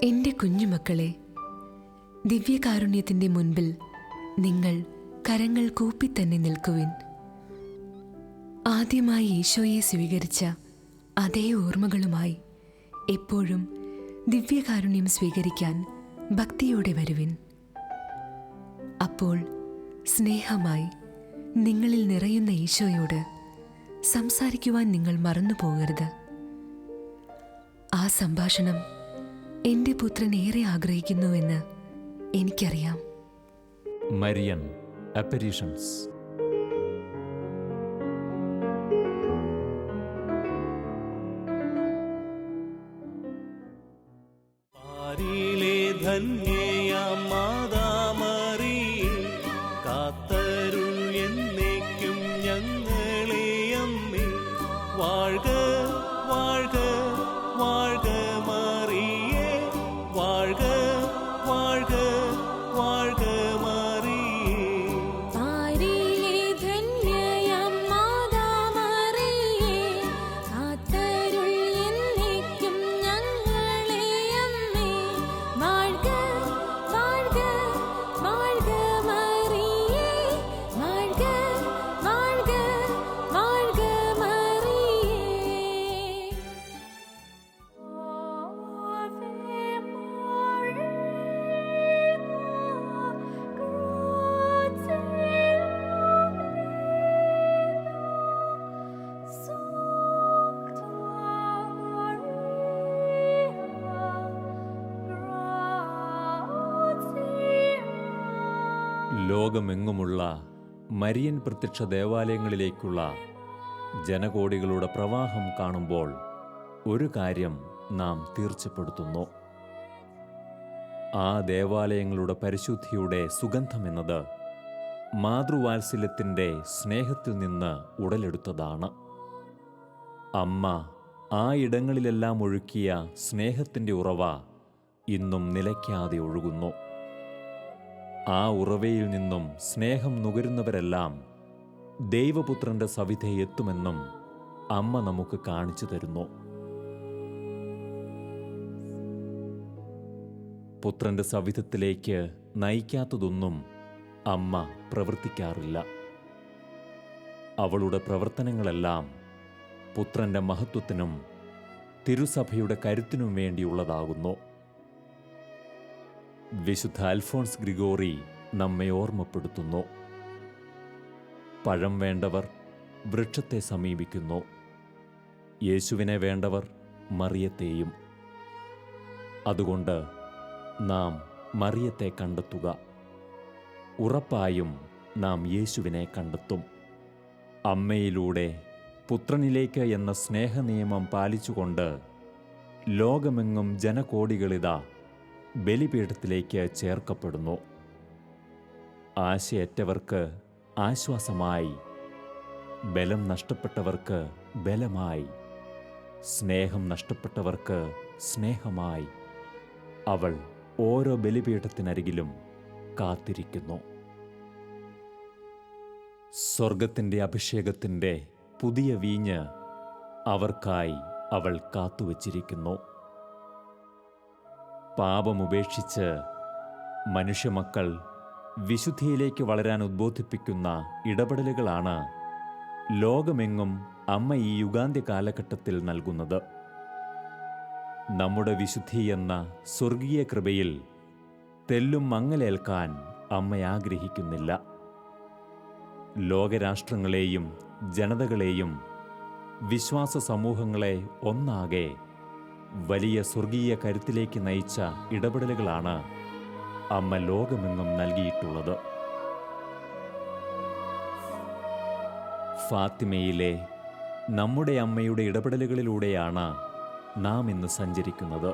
എൻ്റെ കുഞ്ഞുമക്കളെ, ദിവ്യകാരുണ്യത്തിൻ്റെ മുൻപിൽ നിങ്ങൾ കരങ്ങൾ കൂപ്പിത്തന്നെ നിൽക്കുവിൻ. ആദ്യമായി ഈശോയെ സ്വീകരിച്ച അതേ ഓർമ്മകളുമായി എപ്പോഴും ദിവ്യകാരുണ്യം സ്വീകരിക്കാൻ ഭക്തിയോടെ വരുവിൻ. അപ്പോൾ സ്നേഹമായി നിങ്ങളിൽ നിറയുന്ന ഈശോയോട് സംസാരിക്കുവാൻ നിങ്ങൾ മറന്നു പോകരുത്. ആ സംഭാഷണം എൻ്റെ പുത്രൻ ഏറെ ആഗ്രഹിക്കുന്നുവെന്ന് എനിക്കറിയാം. മരിയൻ അപ്പരീഷൻസ്. ധന്യയാം മാതാമറിയേ, കാത്തരുൾ എന്നേക്കും ഞങ്ങളെ അമ്മേ. വാഴ്ക വാഴ്ക വാഴ്ക മറിയേ, വാഴ്ക വാഴ്ക വാഴ്ക മറിയേ. ലോകമെങ്ങുമുള്ള മരിയൻ പ്രത്യക്ഷ ദേവാലയങ്ങളിലേക്കുള്ള ജനകോടികളുടെ പ്രവാഹം കാണുമ്പോൾ ഒരു കാര്യം നാം തീർച്ചപ്പെടുത്തുന്നു. ആ ദേവാലയങ്ങളുടെ പരിശുദ്ധിയുടെ സുഗന്ധമെന്നത് മാതൃവാത്സല്യത്തിൻ്റെ സ്നേഹത്തിൽ നിന്ന് ഉടലെടുത്തതാണ്. അമ്മ ആ ഇടങ്ങളിലെല്ലാം ഒഴുക്കിയ സ്നേഹത്തിൻ്റെ ഉറവ ഇന്നും നിലയ്ക്കാതെ ഒഴുകുന്നു. ആ ഉറവയിൽ നിന്നും സ്നേഹം നുകരുന്നവരെല്ലാം ദൈവപുത്രന്റെ സവിധേ എത്തുമെന്നും അമ്മ നമുക്ക് കാണിച്ചു തരുന്നു. പുത്രന്റെ സവിധത്തിലേക്ക് നയിക്കാത്തതൊന്നും അമ്മ പ്രവർത്തിക്കാറില്ല. അവളുടെ പ്രവർത്തനങ്ങളെല്ലാം പുത്രന്റെ മഹത്വത്തിനും തിരുസഭയുടെ കരുത്തിനും വേണ്ടിയുള്ളതാകുന്നു. വിശുദ്ധ അൽഫോൺസ് ഗ്രിഗോറി നമ്മെ ഓർമ്മപ്പെടുത്തുന്നു. പഴം വേണ്ടവർ വൃക്ഷത്തെ സമീപിക്കുന്നു, യേശുവിനെ വേണ്ടവർ മറിയത്തെയും. അതുകൊണ്ട് നാം മറിയത്തെ കണ്ടെത്തുക. ഉറപ്പായും നാം യേശുവിനെ കണ്ടെത്തും. അമ്മയിലൂടെ പുത്രനിലേക്ക് എന്ന സ്നേഹനിയമം പാലിച്ചുകൊണ്ട് ലോകമെങ്ങും ജനകോടികളിതാ ബലിപീഠത്തിലേക്ക് ചേർക്കപ്പെടുന്നു. ആശയറ്റവർക്ക് ആശ്വാസമായി, ബലം നഷ്ടപ്പെട്ടവർക്ക് ബലമായി, സ്നേഹം നഷ്ടപ്പെട്ടവർക്ക് സ്നേഹമായി അവൾ ഓരോ ബലിപീഠത്തിനരികിലും കാത്തിരിക്കുന്നു. സ്വർഗത്തിൻ്റെ അഭിഷേകത്തിൻ്റെ പുതിയ വീഞ്ഞ് അവർക്കായി അവൾ കാത്തുവച്ചിരിക്കുന്നു. പാപമുപേക്ഷിച്ച് മനുഷ്യമക്കൾ വിശുദ്ധിയിലേക്ക് വളരാൻ ഉദ്ബോധിപ്പിക്കുന്ന ഇടപെടലുകളാണ് ലോകമെങ്ങും അമ്മ ഈ യുഗാന്ത്യ കാലഘട്ടത്തിൽ നൽകുന്നത്. നമ്മുടെ വിശുദ്ധി എന്ന സ്വർഗീയ കൃപയിൽ തെല്ലും മങ്ങലേൽക്കാൻ അമ്മ ആഗ്രഹിക്കുന്നില്ല. ലോകരാഷ്ട്രങ്ങളെയും ജനതകളെയും വിശ്വാസ സമൂഹങ്ങളെ ഒന്നാകെ വലിയ സ്വർഗീയ കരുത്തിലേക്ക് നയിച്ച ഇടപെടലുകളാണ് അമ്മ ലോകമെങ്ങും നൽകിയിട്ടുള്ളത്. ഫാത്തിമയിലെ നമ്മുടെ അമ്മയുടെ ഇടപെടലുകളിലൂടെയാണ് നാം ഇന്ന് സഞ്ചരിക്കുന്നത്.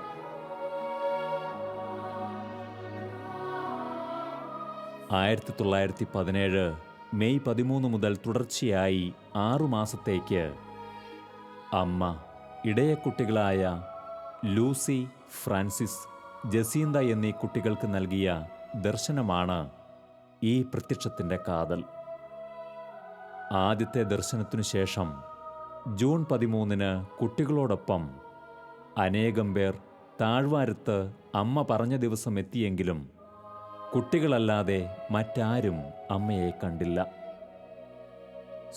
ആയിരത്തി 1917 മെയ് 13 മുതൽ തുടർച്ചയായി 6 മാസത്തേക്ക് അമ്മ ഇടയക്കുട്ടികളായ ലൂസി, ഫ്രാൻസിസ്, ജസീന്ത എന്നീ കുട്ടികൾക്ക് നൽകിയ ദർശനമാണ് ഈ പ്രത്യക്ഷത്തിൻ്റെ കാതൽ. ആദ്യത്തെ ദർശനത്തിനു ശേഷം ജൂൺ 13 കുട്ടികളോടൊപ്പം അനേകം പേർ താഴ്വാരത്ത് അമ്മ പറഞ്ഞ ദിവസം എത്തിയെങ്കിലും കുട്ടികളല്ലാതെ മറ്റാരും അമ്മയെ കണ്ടില്ല.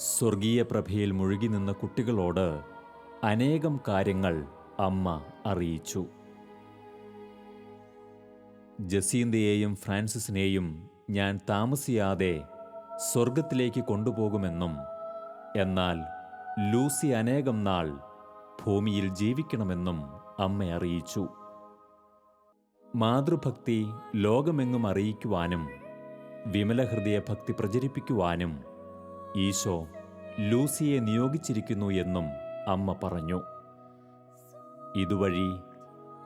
സ്വർഗീയ പ്രഭയിൽ മുഴുകി നിന്ന കുട്ടികളോട് അനേകം കാര്യങ്ങൾ അമ്മ അറിയിച്ചു. ജസീന്തയെയും ഫ്രാൻസിസിനെയും ഞാൻ താമസിയാതെ സ്വർഗത്തിലേക്ക് കൊണ്ടുപോകുമെന്നും എന്നാൽ ലൂസി അനേകം നാൾ ഭൂമിയിൽ ജീവിക്കണമെന്നും അമ്മ അറിയിച്ചു. മാതൃഭക്തി ലോകമെങ്ങും അറിയിക്കുവാനും വിമലഹൃദയ ഭക്തി പ്രചരിപ്പിക്കുവാനും ഈശോ ലൂസിയെ നിയോഗിച്ചിരിക്കുന്നു എന്നും അമ്മ പറഞ്ഞു. ഇതുവഴി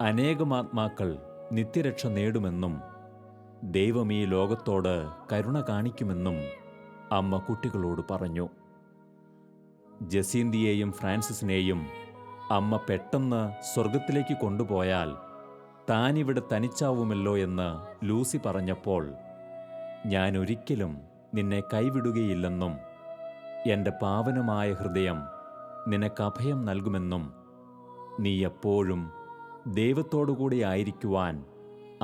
അനേകം ആത്മാക്കൾ നിത്യരക്ഷ നേടുമെന്നും ദൈവം ഈ ലോകത്തോട് കരുണ കാണിക്കുമെന്നും അമ്മ കുട്ടികളോട് പറഞ്ഞു. ജസീന്തിയെയും ഫ്രാൻസിസിനെയും അമ്മ പെട്ടെന്ന് സ്വർഗത്തിലേക്ക് കൊണ്ടുപോയാൽ താനിവിടെ തനിച്ചാവുമല്ലോ എന്ന് ലൂസി പറഞ്ഞപ്പോൾ, ഞാൻ ഒരിക്കലും നിന്നെ കൈവിടുകയില്ലെന്നും എൻ്റെ പാവനമായ ഹൃദയം നിനക്ക് അഭയം നൽകുമെന്നും നീ എപ്പോഴും ദൈവത്തോടുകൂടി ആയിരിക്കുവാൻ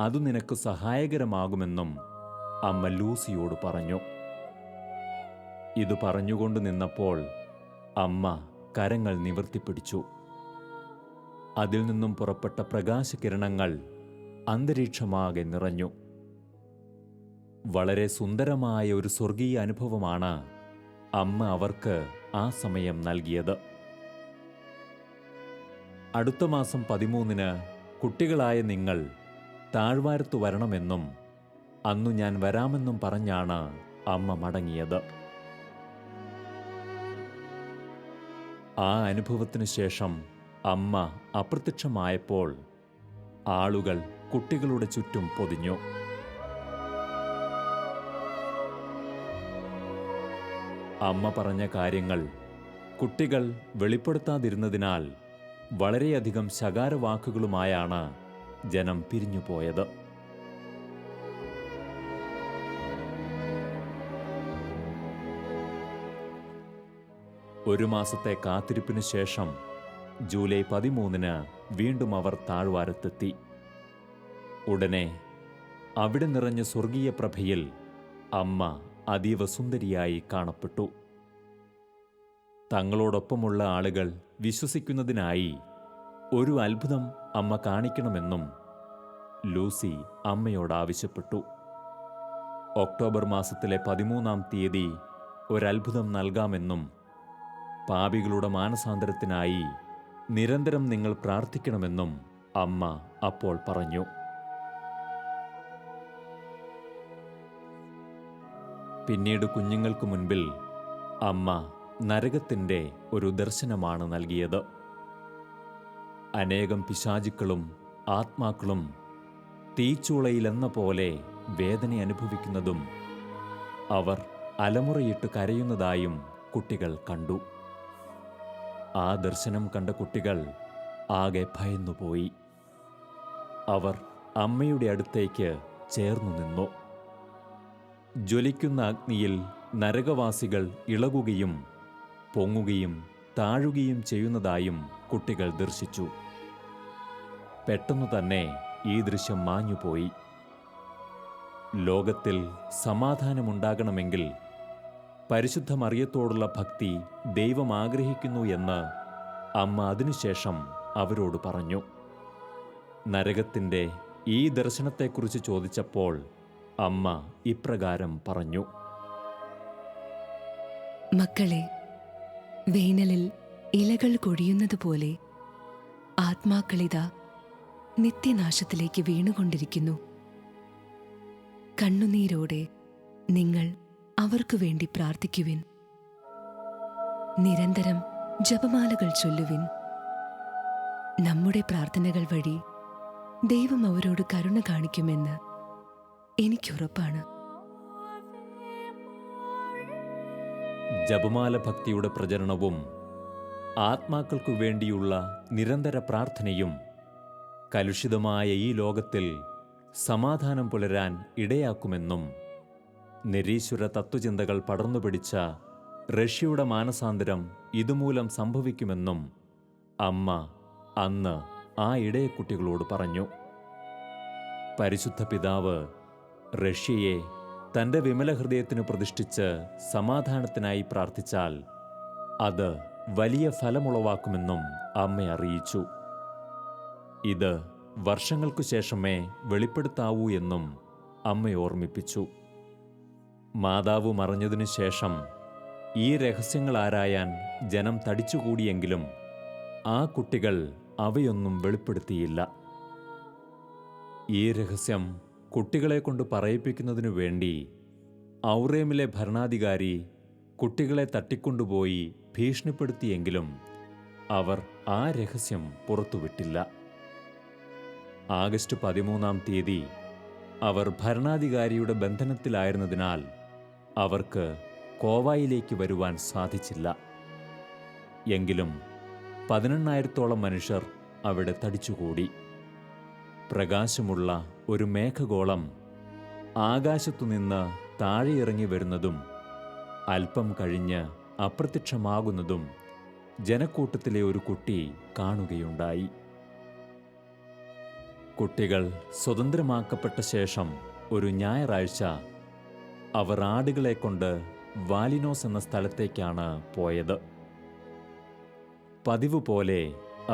അത് നിനക്ക് സഹായകരമാകുമെന്നും അമ്മ ലൂസിയോട് പറഞ്ഞു. ഇത് പറഞ്ഞുകൊണ്ട് നിന്നപ്പോൾ അമ്മ കരങ്ങൾ നിവർത്തിപ്പിടിച്ചു. അതിൽ നിന്നും പുറപ്പെട്ട പ്രകാശകിരണങ്ങൾ അന്തരീക്ഷമാകെ നിറഞ്ഞു. വളരെ സുന്ദരമായ ഒരു സ്വർഗീയ അനുഭവമാണ് അമ്മ അവർക്ക് ആ സമയം നൽകിയത്. അടുത്ത മാസം 13-ന് കുട്ടികളായ നിങ്ങൾ താഴ്വാരത്തു വരണമെന്നും അന്നു ഞാൻ വരാമെന്നും പറഞ്ഞാണ് അമ്മ മടങ്ങിയത്. ആ അനുഭവത്തിനു ശേഷം അമ്മ അപ്രത്യക്ഷമായപ്പോൾ ആളുകൾ കുട്ടികളുടെ ചുറ്റും പൊതിഞ്ഞു. അമ്മ പറഞ്ഞ കാര്യങ്ങൾ കുട്ടികൾ വെളിപ്പെടുത്താതിരുന്നതിനാൽ വളരെയധികം ശകാരവാക്കുകളുമായാണ് ജനം പിരിഞ്ഞുപോയത്. ഒരു മാസത്തെ കാത്തിരിപ്പിനു ശേഷം ജൂലൈ 13-ന് വീണ്ടും അവർ താഴ്വാരത്തെത്തി. ഉടനെ അവിടെ നിറഞ്ഞ സ്വർഗീയ പ്രഭയിൽ അമ്മ അതീവ സുന്ദരിയായി കാണപ്പെട്ടു. തങ്ങളോടൊപ്പമുള്ള ആളുകൾ വിശ്വസിക്കുന്നതിനായി ഒരു അത്ഭുതം അമ്മ കാണിക്കണമെന്നും ലൂസി അമ്മയോട് ആവശ്യപ്പെട്ടു. ഒക്ടോബർ മാസത്തിലെ 13-ാം തീയതി ഒരത്ഭുതം നൽകാമെന്നും പാപികളുടെ മാനസാന്തരത്തിനായി നിരന്തരം നിങ്ങൾ പ്രാർത്ഥിക്കണമെന്നും അമ്മ അപ്പോൾ പറഞ്ഞു. പിന്നീട് കുഞ്ഞുങ്ങൾക്ക് മുൻപിൽ അമ്മ നരകത്തിൻ്റെ ഒരു ദർശനമാണ് നൽകിയത്. അനേകം പിശാചുക്കളും ആത്മാക്കളും തീച്ചൂളയിലെന്ന പോലെ വേദന അനുഭവിക്കുന്നതും അവർ അലമുറയിട്ട് കരയുന്നതായും കുട്ടികൾ കണ്ടു. ആ ദർശനം കണ്ട കുട്ടികൾ ആകെ ഭയന്നുപോയി. അവർ അമ്മയുടെ അടുത്തേക്ക് ചേർന്നു നിന്നു. ജ്വലിക്കുന്ന അഗ്നിയിൽ നരകവാസികൾ ഇളകുകയും പൊങ്ങുകയും താഴുകയും ചെയ്യുന്നതായും കുട്ടികൾ ദർശിച്ചു. പെട്ടെന്നു തന്നെ ഈ ദൃശ്യം മാഞ്ഞുപോയി. ലോകത്തിൽ സമാധാനമുണ്ടാകണമെങ്കിൽ പരിശുദ്ധ മറിയത്തോടുള്ള ഭക്തി ദൈവം ആഗ്രഹിക്കുന്നു എന്ന് അമ്മ അതിനുശേഷം അവരോട് പറഞ്ഞു. നരകത്തിൻ്റെ ഈ ദർശനത്തെക്കുറിച്ച് ചോദിച്ചപ്പോൾ അമ്മ ഇപ്രകാരം പറഞ്ഞു: മക്കളെ, വേനലിൽ ഇലകൾ കൊഴിയുന്നതുപോലെ ആത്മാക്കളിതാ നിത്യനാശത്തിലേക്ക് വീണുകൊണ്ടിരിക്കുന്നു. കണ്ണുനീരോടെ നിങ്ങൾ അവർക്കു വേണ്ടി പ്രാർത്ഥിക്കുവിൻ. നിരന്തരം ജപമാലകൾ ചൊല്ലുവിൻ. നമ്മുടെ പ്രാർത്ഥനകൾ വഴി ദൈവം അവരോട് കരുണ കാണിക്കുമെന്ന് എനിക്കുറപ്പാണ്. ജപമാല ഭക്തിയുടെ പ്രചരണവും ആത്മാക്കൾക്കു വേണ്ടിയുള്ള നിരന്തര പ്രാർത്ഥനയും കലുഷിതമായ ഈ ലോകത്തിൽ സമാധാനം പുലരാൻ ഇടയാക്കുമെന്നും നിരീശ്വര തത്വചിന്തകൾ പടർന്നുപിടിച്ച റഷ്യയുടെ മാനസാന്തരം ഇതുമൂലം സംഭവിക്കുമെന്നും അമ്മ അന്ന് ആ ഇടയക്കുട്ടികളോട് പറഞ്ഞു. പരിശുദ്ധ പിതാവ് റഷ്യയെ തൻ്റെ വിമല ഹൃദയത്തിനു പ്രതിഷ്ഠിച്ച് സമാധാനത്തിനായി പ്രാർത്ഥിച്ചാൽ അത് വലിയ ഫലമുളവാക്കുമെന്നും അമ്മ അറിയിച്ചു. ഇത് വർഷങ്ങൾക്കു ശേഷമേ വെളിപ്പെടുത്താവൂ എന്നും അമ്മ ഓർമ്മിപ്പിച്ചു. മാതാവ് മറഞ്ഞതിനു ശേഷം ഈ രഹസ്യങ്ങൾ ആരായാൻ ജനം തടിച്ചുകൂടിയെങ്കിലും ആ കുട്ടികൾ അവയൊന്നും വെളിപ്പെടുത്തിയില്ല. ഈ രഹസ്യം കുട്ടികളെ കൊണ്ട് പറയിപ്പിക്കുന്നതിനു വേണ്ടി ഔറേമിലെ ഭരണാധികാരി കുട്ടികളെ തട്ടിക്കൊണ്ടുപോയി ഭീഷണിപ്പെടുത്തിയെങ്കിലും അവർ ആ രഹസ്യം പുറത്തുവിട്ടില്ല. ആഗസ്റ്റ് 13-ാം തീയതി അവർ ഭരണാധികാരിയുടെ ബന്ധനത്തിലായിരുന്നതിനാൽ അവർക്ക് കോവായിലേക്ക് വരുവാൻ സാധിച്ചില്ല. എങ്കിലും 18,000-ഓളം മനുഷ്യർ അവിടെ തടിച്ചുകൂടി. പ്രകാശമുള്ള ഒരു മേഘഗോളം ആകാശത്തുനിന്ന് താഴെയിറങ്ങി വരുന്നതും അല്പം കഴിഞ്ഞ് അപ്രത്യക്ഷമാകുന്നതും ജനക്കൂട്ടത്തിലെ ഒരു കുട്ടി കാണുകയുണ്ടായി. കുട്ടികൾ സ്വതന്ത്രമാക്കപ്പെട്ട ശേഷം ഒരു ഞായറാഴ്ച അവർ ആടുകളെ കൊണ്ട് വാലിനോസ് എന്ന സ്ഥലത്തേക്കാണ് പോയത്. പതിവ് പോലെ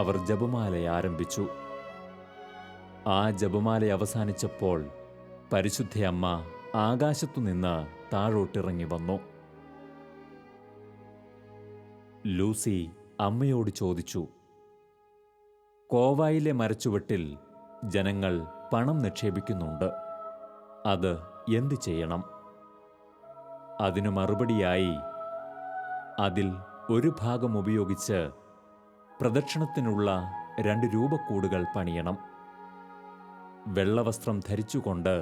അവർ ജപമാല ആരംഭിച്ചു. ആ ജപമാല അവസാനിച്ചപ്പോൾ പരിശുദ്ധയമ്മ ആകാശത്തുനിന്ന് താഴോട്ടിറങ്ങി വന്നു. ലൂസി അമ്മയോട് ചോദിച്ചു, കോവായിലെ മരച്ചുവട്ടിൽ ജനങ്ങൾ പണം നിക്ഷേപിക്കുന്നുണ്ട്, അത് എന്തു ചെയ്യണം? അതിനു മറുപടിയായി, അതിൽ ഒരു ഭാഗം ഉപയോഗിച്ച് പ്രദക്ഷിണത്തിനുള്ള 2 രൂപക്കൂടുകൾ പണിയണം. വെള്ളവസ്ത്രം ധരിച്ചുകൊണ്ട്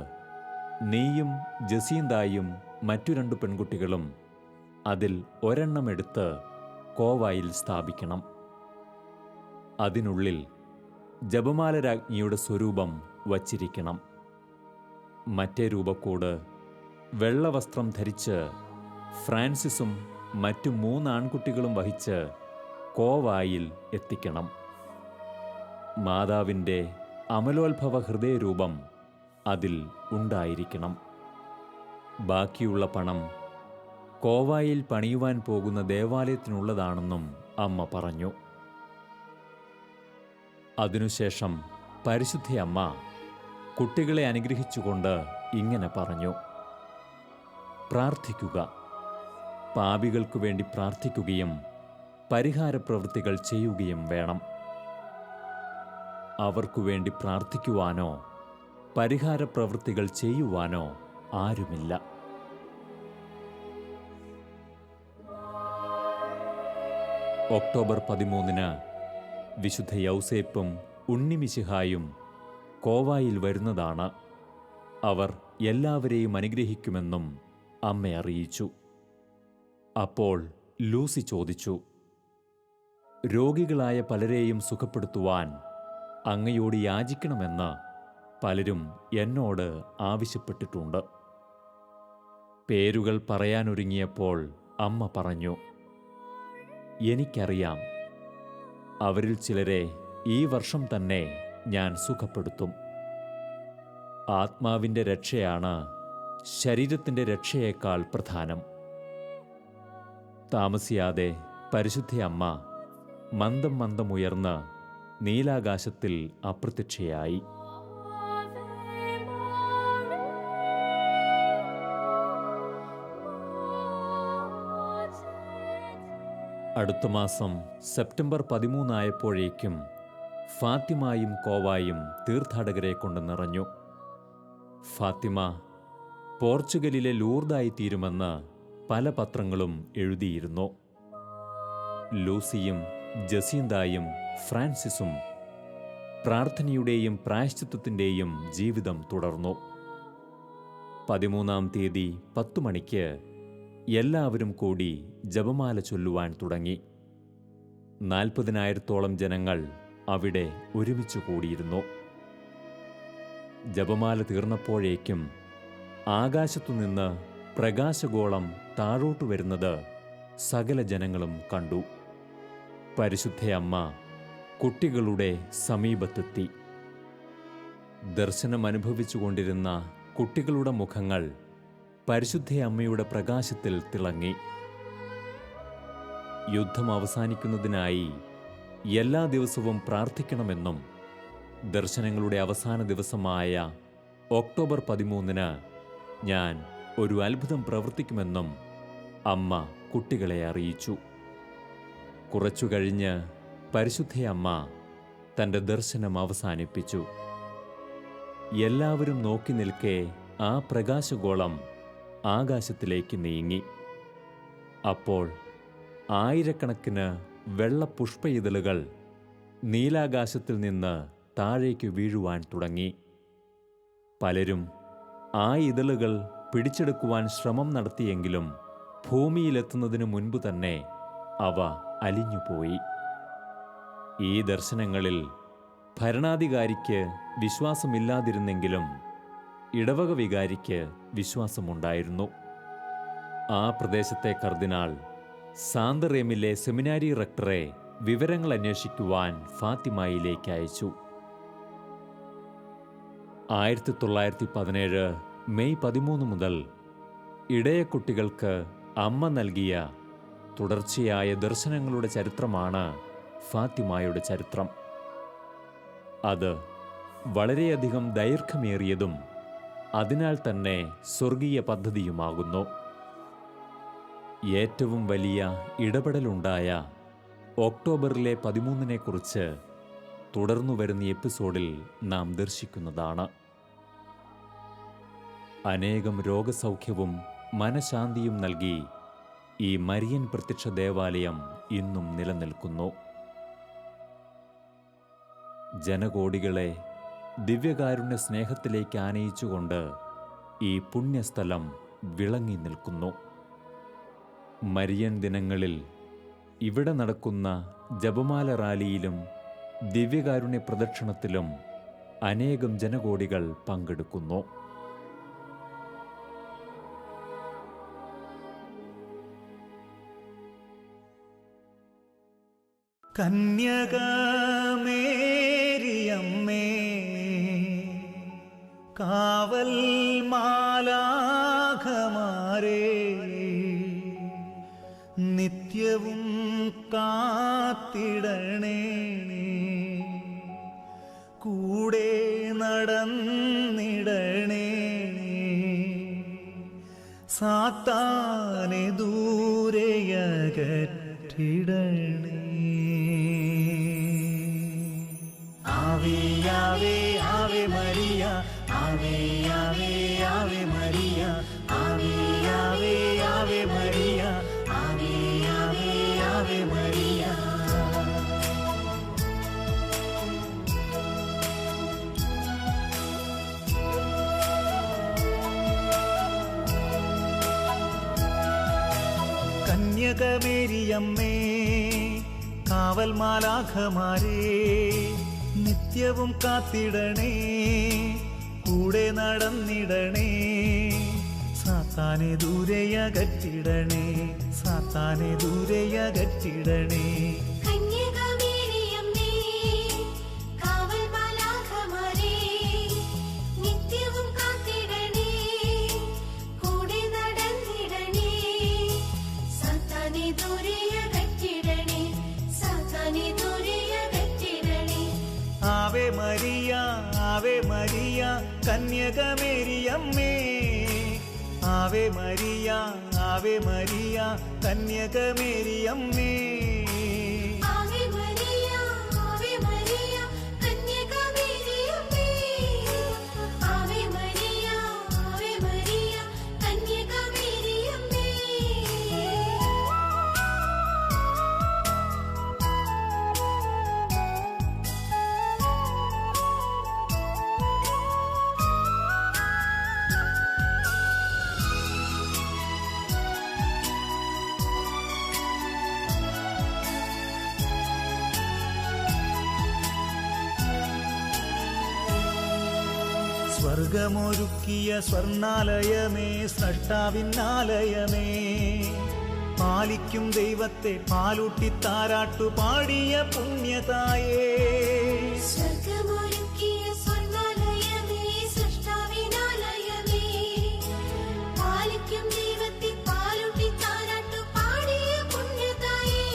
നീയും ജസീന്തായും മറ്റു 2 പെൺകുട്ടികളും അതിൽ ഒരെണ്ണം എടുത്ത് കോവായിൽ സ്ഥാപിക്കണം. അതിനുള്ളിൽ ജപമാല രാജ്ഞിയുടെ സ്വരൂപം വച്ചിരിക്കണം. മറ്റേ രൂപക്കൂട് വെള്ളവസ്ത്രം ധരിച്ച് ഫ്രാൻസിസും മറ്റു 3 ആൺകുട്ടികളും വഹിച്ച് കോവായിൽ എത്തിക്കണം. മാതാവിൻ്റെ അമലോത്ഭവ ഹൃദയരൂപം അതിൽ ഉണ്ടായിരിക്കണം. ബാക്കിയുള്ള പണം കോവായിൽ പണിയുവാൻ പോകുന്ന ദേവാലയത്തിനുള്ളതാണെന്നും അമ്മ പറഞ്ഞു. അതിനുശേഷം പരിശുദ്ധയമ്മ കുട്ടികളെ അനുഗ്രഹിച്ചുകൊണ്ട് ഇങ്ങനെ പറഞ്ഞു: പ്രാർത്ഥിക്കുക, പാപികൾക്കു വേണ്ടി പ്രാർത്ഥിക്കുകയും പരിഹാരപ്രവൃത്തികൾ ചെയ്യുകയും വേണം. അവർക്കു വേണ്ടി പ്രാർത്ഥിക്കുവാനോ പരിഹാരപ്രവൃത്തികൾ ചെയ്യുവാനോ ആരുമില്ല. ഒക്ടോബർ 13-ന് വിശുദ്ധ യൗസേപ്പും ഉണ്ണിമിശിഹായും കോവായിൽ വരുന്നതാണ്. അവർ എല്ലാവരെയും അനുഗ്രഹിക്കുമെന്നും അമ്മ അറിയിച്ചു. അപ്പോൾ ലൂസി ചോദിച്ചു, രോഗികളായ പലരെയും സുഖപ്പെടുത്തുവാൻ അങ്ങയോട് യാചിക്കണമെന്ന് പലരും എന്നോട് ആവശ്യപ്പെട്ടിട്ടുണ്ട്. പേരുകൾ പറയാനൊരുങ്ങിയപ്പോൾ അമ്മ പറഞ്ഞു, എനിക്കറിയാം, അവരിൽ ചിലരെ ഈ വർഷം തന്നെ ഞാൻ സുഖപ്പെടുത്തും. ആത്മാവിൻ്റെ രക്ഷയാണ് ശരീരത്തിൻ്റെ രക്ഷയേക്കാൾ പ്രധാനം. താമസിയാതെ പരിശുദ്ധയമ്മ മന്ദം മന്ദം ഉയർന്ന് നീലാകാശത്തിൽ അപ്രത്യക്ഷയായി. അടുത്ത മാസം സെപ്റ്റംബർ 13 ആയപ്പോഴേക്കും ഫാത്തിമയും കോവായും തീർത്ഥാടകരെ കൊണ്ട് നിറഞ്ഞു. ഫാത്തിമ പോർച്ചുഗലിലെ ലൂർദായി തീരുമെന്ന് പല പത്രങ്ങളും എഴുതിയിരുന്നു. ലൂസിയും ജസീന്തായും ഫ്രാൻസിസും പ്രാർത്ഥനയുടെയും പ്രായശ്ചിത്തത്തിൻ്റെയും ജീവിതം തുടർന്നു. 13-ാം തീയതി 10 മണിക്ക് എല്ലാവരും കൂടി ജപമാല ചൊല്ലുവാൻ തുടങ്ങി. 40,000-ഓളം ജനങ്ങൾ അവിടെ ഒരുമിച്ച് കൂടിയിരുന്നു. ജപമാല തീർന്നപ്പോഴേക്കും ആകാശത്തുനിന്ന് പ്രകാശഗോളം താഴോട്ടു വരുന്നത് സകല ജനങ്ങളും കണ്ടു. പരിശുദ്ധയമ്മ കുട്ടികളുടെ സമീപത്തെത്തി. ദർശനം അനുഭവിച്ചുകൊണ്ടിരുന്ന കുട്ടികളുടെ മുഖങ്ങൾ പരിശുദ്ധ അമ്മയുടെ പ്രകാശത്തിൽ തിളങ്ങി. യുദ്ധം അവസാനിക്കുന്നതിനായി എല്ലാ ദിവസവും പ്രാർത്ഥിക്കണമെന്നും ദർശനങ്ങളുടെ അവസാന ദിവസമായ ഒക്ടോബർ 13 ഞാൻ ഒരു അത്ഭുതം പ്രവർത്തിക്കുമെന്നും അമ്മ കുട്ടികളെ അറിയിച്ചു. കുറച്ചു കഴിഞ്ഞ് പരിശുദ്ധ അമ്മ തൻ്റെ ദർശനം അവസാനിപ്പിച്ചു. എല്ലാവരും നോക്കി നിൽക്കെ ആ പ്രകാശഗോളം ആകാശത്തിലേക്ക് നീങ്ങി. അപ്പോൾ ആയിരക്കണക്കിന് വെള്ള പുഷ്പയിതളുകൾ നീലാകാശത്തിൽ നിന്ന് താഴേക്ക് വീഴുവാൻ തുടങ്ങി. പലരും ആ ഇതളുകൾ പിടിച്ചെടുക്കുവാൻ ശ്രമം നടത്തിയെങ്കിലും ഭൂമിയിലെത്തുന്നതിനു മുൻപ് തന്നെ അവ അലിഞ്ഞുപോയി. ഈ ദർശനങ്ങളിൽ ഭരണാധികാരിക്ക് വിശ്വാസമില്ലാതിരുന്നെങ്കിലും ഇടവക വികാരിക്ക് വിശ്വാസമുണ്ടായിരുന്നു. ആ പ്രദേശത്തെ കർദിനാൾ സാന്തറേമിലെ സെമിനാരി റക്ടറെ വിവരങ്ങൾ അന്വേഷിക്കുവാൻ ഫാത്തിമയിലേക്ക് അയച്ചു. 1917 മെയ് 13 മുതൽ ഇടയക്കുട്ടികൾക്ക് അമ്മ നൽകിയ തുടർച്ചയായ ദർശനങ്ങളുടെ ചരിത്രമാണ് ഫാത്തിമയുടെ ചരിത്രം. അത് വളരെയധികം ദൈർഘ്യമേറിയതും അതിനാൽ തന്നെ സ്വർഗീയ പദ്ധതിയുമാകുന്നു. ഏറ്റവും വലിയ ഇടപെടലുണ്ടായ ഒക്ടോബറിലെ 13-നെക്കുറിച്ച് തുടർന്നു വരുന്ന എപ്പിസോഡിൽ നാം ദർശിക്കുന്നതാണ്. അനേകം രോഗസൗഖ്യവും മനഃശാന്തിയും നൽകി ഈ മരിയൻ പ്രത്യക്ഷ ദേവാലയം ഇന്നും നിലനിൽക്കുന്നു. ജനകോടികളെ ദിവ്യകാരുണ്യ സ്നേഹത്തിലേക്ക് ആനയിച്ചുകൊണ്ട് ഈ പുണ്യസ്ഥലം വിളങ്ങി നിൽക്കുന്നു. മരിയൻ ദിനങ്ങളിൽ ഇവിടെ നടക്കുന്ന ജപമാല റാലിയിലും ദിവ്യകാരുണ്യ പ്രദക്ഷിണത്തിലും അനേകം ജനകോടികൾ പങ്കെടുക്കുന്നു. കന്യകമേരിയമ്മേ കാവൽ മാലാഖമാരേ നിത്യവും കാത്തിടണേ, കൂടെ നടന്നിടണേ, സാത്താനെ ദൂരെയകറ്റിടണേ. ആവേ ആവേ ആവേ മരിയ, ആവേ ആവേ ആവേ മരിയ, ആവേ ആവേ ആവേ മരിയ, ആവേ ആവേ ആവേ മരിയ. കന്യകമേരിയമ്മേ കാവൽ മാലാഖമാരേ നിത്യവും കാത്തിടണേ, കൂടെ നടന്നിടണേ, സാത്താനെ ദൂരെയകറ്റിടണേ, സാത്താനെ ദൂരെയകറ്റിടണേ. Ave Maria, Ave Maria കന്യകമേരിയമ്മേ, Ave Maria, Ave Maria കന്യകമേരിയമ്മേ. സ്വർഗമൊരുക്കിയ സ്വർണാലയമേ, സ്രഷ്ടാവിന്നാലയമേ, പാലിക്കും ദൈവത്തെ പാലൂട്ടി താരാട്ടു പാടിയ പുണ്യതായേ. സ്വർഗമൊരുക്കിയ സ്വർണ്ണാലയമേ, സൃഷ്ടാവിനാലയമേ, പാലിക്കും ദൈവത്തെ പാലൂട്ടി താരാട്ടു പാടിയ പുണ്യതായേ.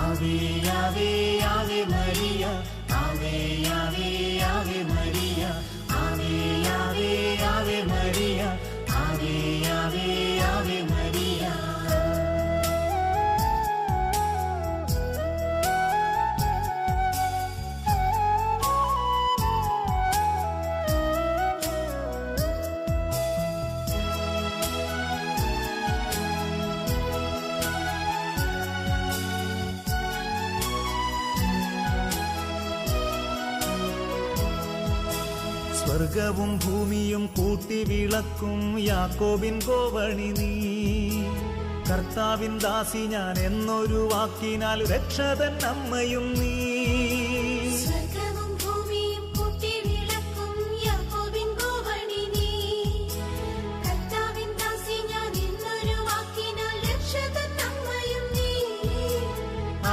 ആവേ ആവേ ആവേ മരിയ, ആവേ ആവേ ആവേ മരിയ, ആവേ ആവേ ആവേ മരിയ, ആവേ ആവേ ആവേ മരിയ. സ്വർഗവും ഭൂമിയും കൂട്ടി വിളക്കും യാക്കോബിൻ ഗോവണി നീ. കർത്താവിൻ ദാസി ഞാൻ എന്നൊരു വാക്കിനാൽ രക്ഷതൻ അമ്മയും നീ. സ്വർഗവും ഭൂമിയും കൂട്ടി വിളക്കും യാക്കോബിൻ ഗോവണി നീ. കർത്താവിൻ ദാസി ഞാൻ എന്നൊരു വാക്കിനാൽ രക്ഷതൻ അമ്മയും നീ.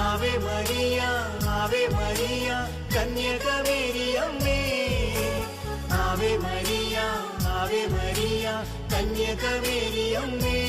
Ave Maria, Ave Maria, കന്യകമേരിയമ്മേ. Ave Maria, Ave Maria, കന്യകമേരിയമ്മേ.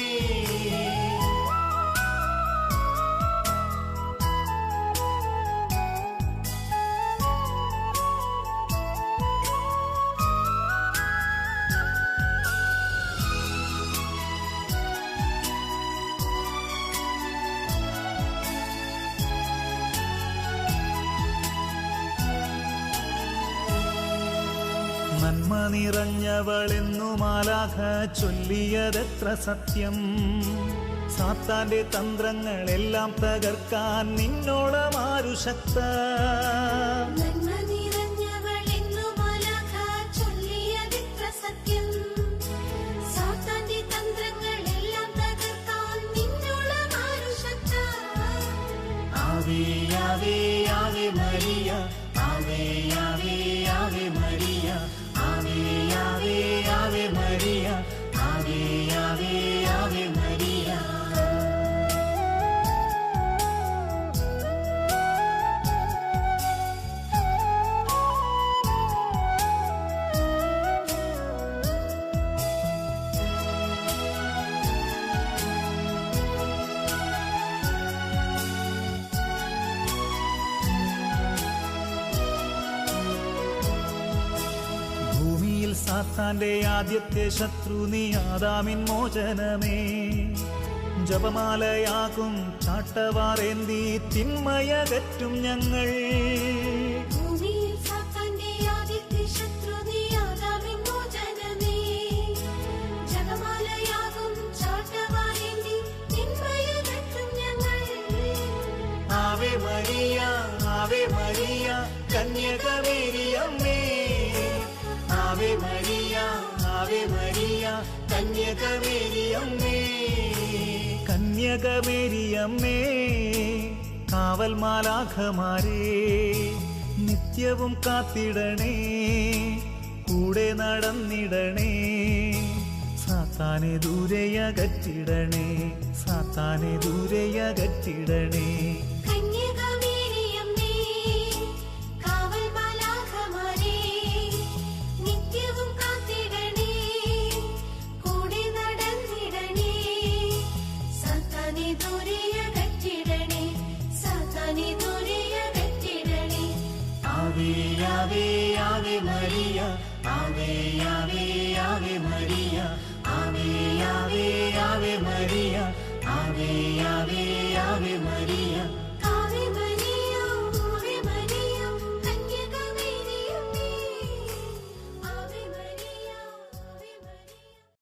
നന്മ നിറഞ്ഞവളെന്നു മാലാഖ ചൊല്ലിയതെത്ര സത്യം. സാത്താന്റെ തന്ത്രങ്ങളെല്ലാം തകർക്കാൻ നിന്നോളമാരു ശക്ത. നന്മ നിറഞ്ഞവളെന്നു മാലാഖ ചൊല്ലിയതെത്ര സത്യം. സാത്താന്റെ തന്ത്രങ്ങളെല്ലാം തകർക്കാൻ നിന്നോളമാരു ശക്ത. ആവേ ആവേ ആവേ മരിയ, ആവേ ആവേ ആവേ മരിയ, ആവേ ആവേ ആവേ മരിയ, ആവേ ആവേ ആവേ മരിയ. ഭൂമിയിൽ സാത്താന്റെ ആദ്യത്തെ ശത്രു നീ ആദാമിൻ മോചനമേ. ജപമാലയാകും ചാട്ടവാറേന്തി തിന്മയകറ്റും ഞങ്ങൾ. ഭൂമിയിൽ സാത്താന്റെ ആദ്യത്തെ ശത്രു നീ ആദാമിൻ മോചനമേ. ജപമാലയാകും ചാട്ടവാറേന്തി തിന്മയകറ്റും ഞങ്ങൾ. Ave Maria, Ave Maria, കന്യകമേരിയമ്മേ. Ave Maria, Ave Maria, കന്യകമേരിയമ്മേ. കന്യകമേരിയമ്മേ, കാവൽ മാലാഖമാരേ, നിത്യവും കാത്തിടണേ, കൂടെ നടന്നിടണേ. സാത്താനെ ദൂരെയകറ്റിടണേ, സാത്താനെ ദൂരെയകറ്റിടണേ. കന്യകമേരിയമ്മേ, കാവൽ മാലാഖമാരേ, നിത്യവും കാത്തിടണേ, കൂടെ നടന്നിടണേ. സാത്താനെ ദൂരെയകറ്റിടണേ, സാത്താനെ ദൂരെയകറ്റിടണേ. ആവേ ആവേ ആവേ മരിയ, ആവേ ആവേ ആവേ മരിയ, ആവേ ആവേ ആവേ മരിയ, ആവേ ആവേ ആവേ മരിയ.